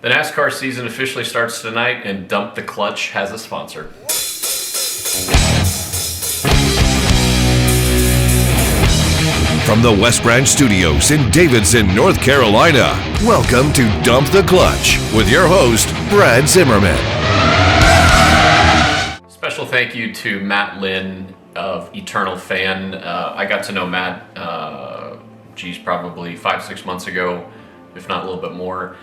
The NASCAR season officially starts tonight, and Dump the Clutch has a sponsor. From the West Branch Studios in Davidson, North Carolina, welcome to Dump the Clutch with your host, Brad Zimmerman. Special thank you to Matt Lynn of Eternal Fan. I got to know Matt, probably 5-6 months ago, if not a little bit more.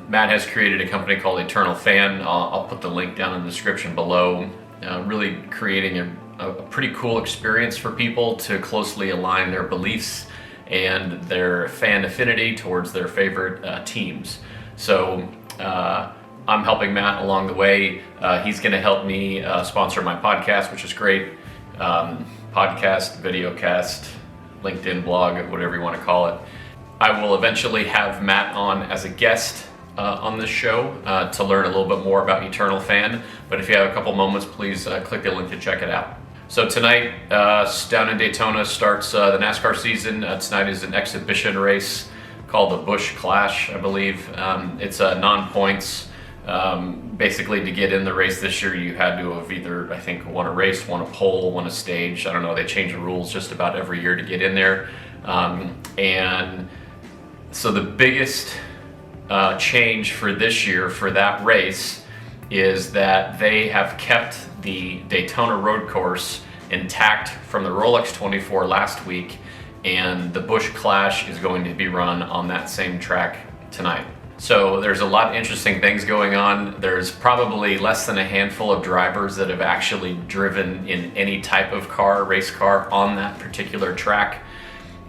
Matt has created a company called Eternal Fan. I'll put the link down in the description below. Really creating a pretty cool experience for people to closely align their beliefs and their fan affinity towards their favorite teams. So I'm helping Matt along the way. He's going to help me sponsor my podcast, which is great. Podcast, videocast, LinkedIn blog, whatever you want to call it. I will eventually have Matt on as a guest on this show to learn a little bit more about Eternal Fan. But if you have a couple moments, please click the link to check it out. So tonight, down in Daytona, starts the NASCAR season. Tonight is an exhibition race called the Busch Clash, I believe. It's non-points. Basically, to get in the race this year, you had to have either, I think, won a race, won a pole, won a stage. I don't know, they change the rules just about every year to get in there. And so the biggest change for this year for that race is that they have kept the Daytona road course intact from the Rolex 24 last week, and the Busch Clash is going to be run on that same track tonight. So there's a lot of interesting things going on. There's probably less than a handful of drivers that have actually driven in any type of car, race car, on that particular track.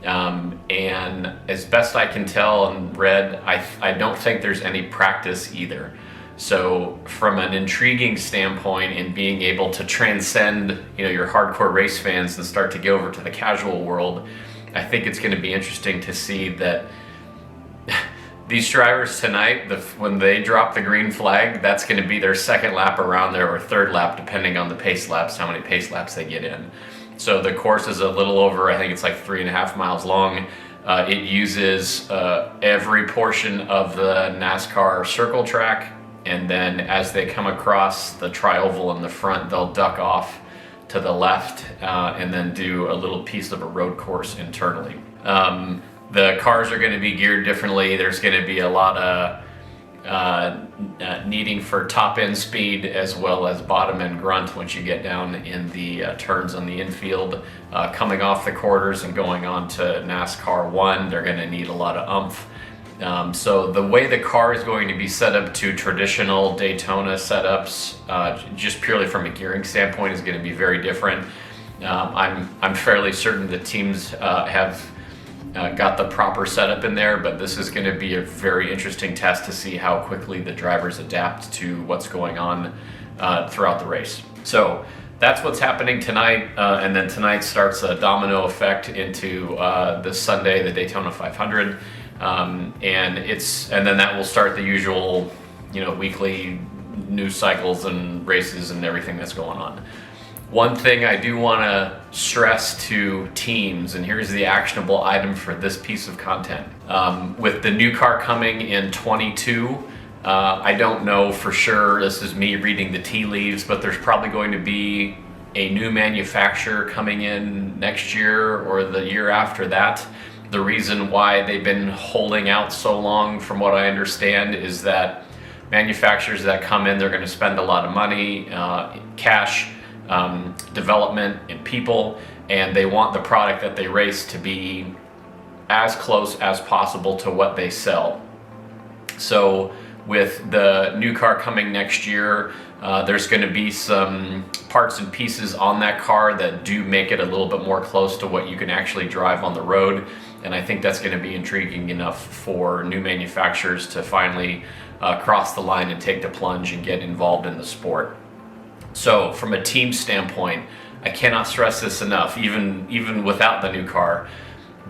And as best I can tell and read, I don't think there's any practice either. So from an intriguing standpoint in being able to transcend, your hardcore race fans and start to go over to the casual world, I think it's going to be interesting to see that these drivers tonight, when they drop the green flag, that's going to be their second lap around there or third lap, depending on the pace laps, how many pace laps they get in. So the course is a little over, I think it's like 3.5 miles long. It uses every portion of the NASCAR circle track, and then as they come across the tri-oval in the front, they'll duck off to the left and then do a little piece of a road course internally. The cars are going to be geared differently. There's going to be a lot of needing for top end speed as well as bottom end grunt once you get down in the turns on the infield. Coming off the quarters and going on to NASCAR 1, they're going to need a lot of oomph. So the way the car is going to be set up to traditional Daytona setups, just purely from a gearing standpoint, is going to be very different. I'm fairly certain the teams have got the proper setup in there, but this is going to be a very interesting test to see how quickly the drivers adapt to what's going on throughout the race. So that's what's happening tonight, and then tonight starts a domino effect into this Sunday, the Daytona 500, and then that will start the usual, weekly news cycles and races and everything that's going on. One thing I do want to stress to teams, and here's the actionable item for this piece of content. With the new car coming in 22, I don't know for sure, this is me reading the tea leaves, but there's probably going to be a new manufacturer coming in next year or the year after that. The reason why they've been holding out so long, from what I understand, is that manufacturers that come in, they're going to spend a lot of money, cash, development and people, and they want the product that they race to be as close as possible to what they sell. So with the new car coming next year, there's going to be some parts and pieces on that car that do make it a little bit more close to what you can actually drive on the road, and I think that's going to be intriguing enough for new manufacturers to finally cross the line and take the plunge and get involved in the sport. So from a team standpoint, I cannot stress this enough, even without the new car.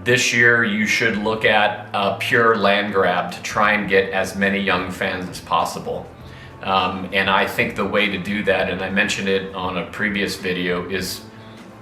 This year, you should look at a pure land grab to try and get as many young fans as possible. And I think the way to do that, and I mentioned it on a previous video, is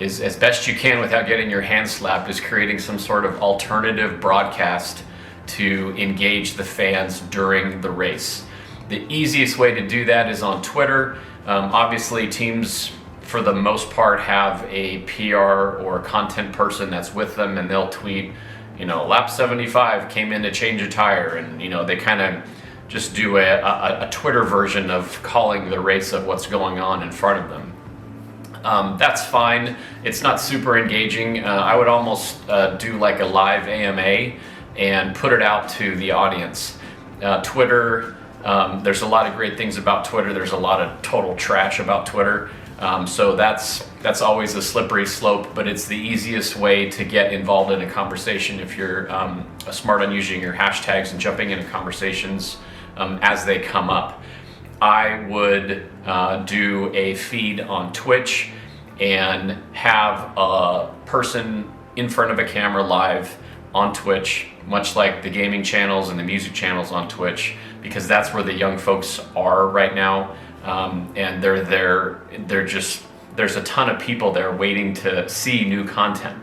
as best you can without getting your hand slapped, is creating some sort of alternative broadcast to engage the fans during the race. The easiest way to do that is on Twitter. Obviously, teams for the most part have a PR or content person that's with them, and they'll tweet, lap 75 came in to change a tire, and they kind of just do a Twitter version of calling the race of what's going on in front of them. That's fine. It's not super engaging. I would almost do like a live AMA and put it out to the audience. Twitter, there's a lot of great things about Twitter. There's a lot of total trash about Twitter. So that's always a slippery slope, but it's the easiest way to get involved in a conversation if you're smart on using your hashtags and jumping into conversations as they come up. I would do a feed on Twitch and have a person in front of a camera live on Twitch, much like the gaming channels and the music channels on Twitch, because that's where the young folks are right now. And they're there. There's a ton of people there waiting to see new content.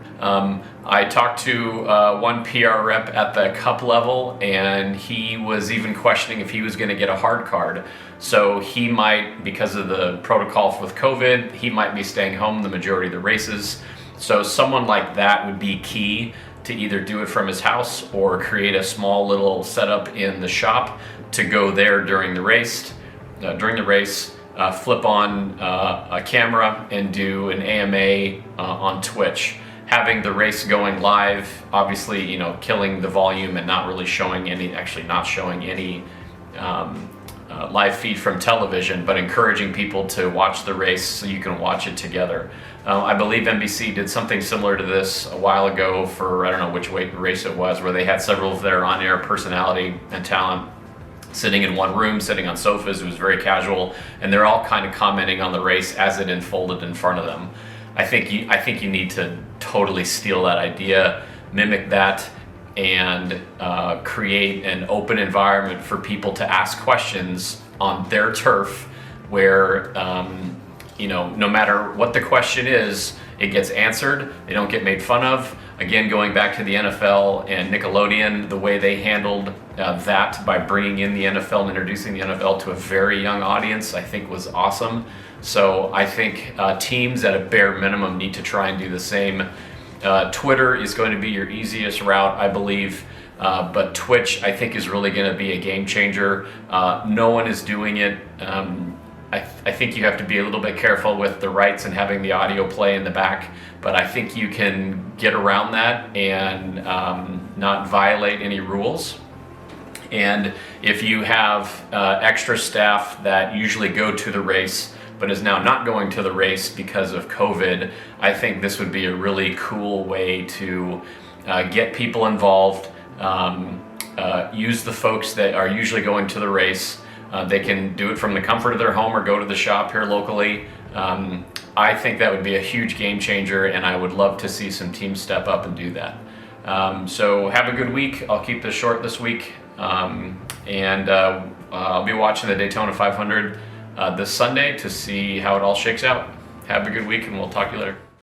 I talked to one PR rep at the cup level, and he was even questioning if he was going to get a hard card. So he might, because of the protocol with COVID, he might be staying home the majority of the races. So someone like that would be key to either do it from his house or create a small little setup in the shop to go there during the race. Flip on a camera and do an AMA on Twitch. Having the race going live, obviously, killing the volume and not showing any live feed from television, but encouraging people to watch the race so you can watch it together. I believe NBC did something similar to this a while ago for, I don't know which race it was, where they had several of their on-air personality and talent sitting in one room, sitting on sofas. It was very casual, and they're all kind of commenting on the race as it unfolded in front of them. I think you need to totally steal that idea, mimic that, and create an open environment for people to ask questions on their turf, where no matter what the question is, it gets answered. They don't get made fun of. Again, going back to the NFL and Nickelodeon, the way they handled that by bringing in the NFL and introducing the NFL to a very young audience, I think was awesome. So I think teams at a bare minimum need to try and do the same. Twitter is going to be your easiest route, I believe, but Twitch, I think, is really going to be a game changer. No one is doing it. I think you have to be a little bit careful with the rights and having the audio play in the back, but I think you can get around that and not violate any rules. And if you have extra staff that usually go to the race but is now not going to the race because of COVID, I think this would be a really cool way to get people involved, use the folks that are usually going to the race. They can do it from the comfort of their home or go to the shop here locally. I think that would be a huge game changer, and I would love to see some teams step up and do that. So have a good week. I'll keep this short this week. And I'll be watching the Daytona 500 this Sunday to see how it all shakes out. Have a good week, and we'll talk to you later.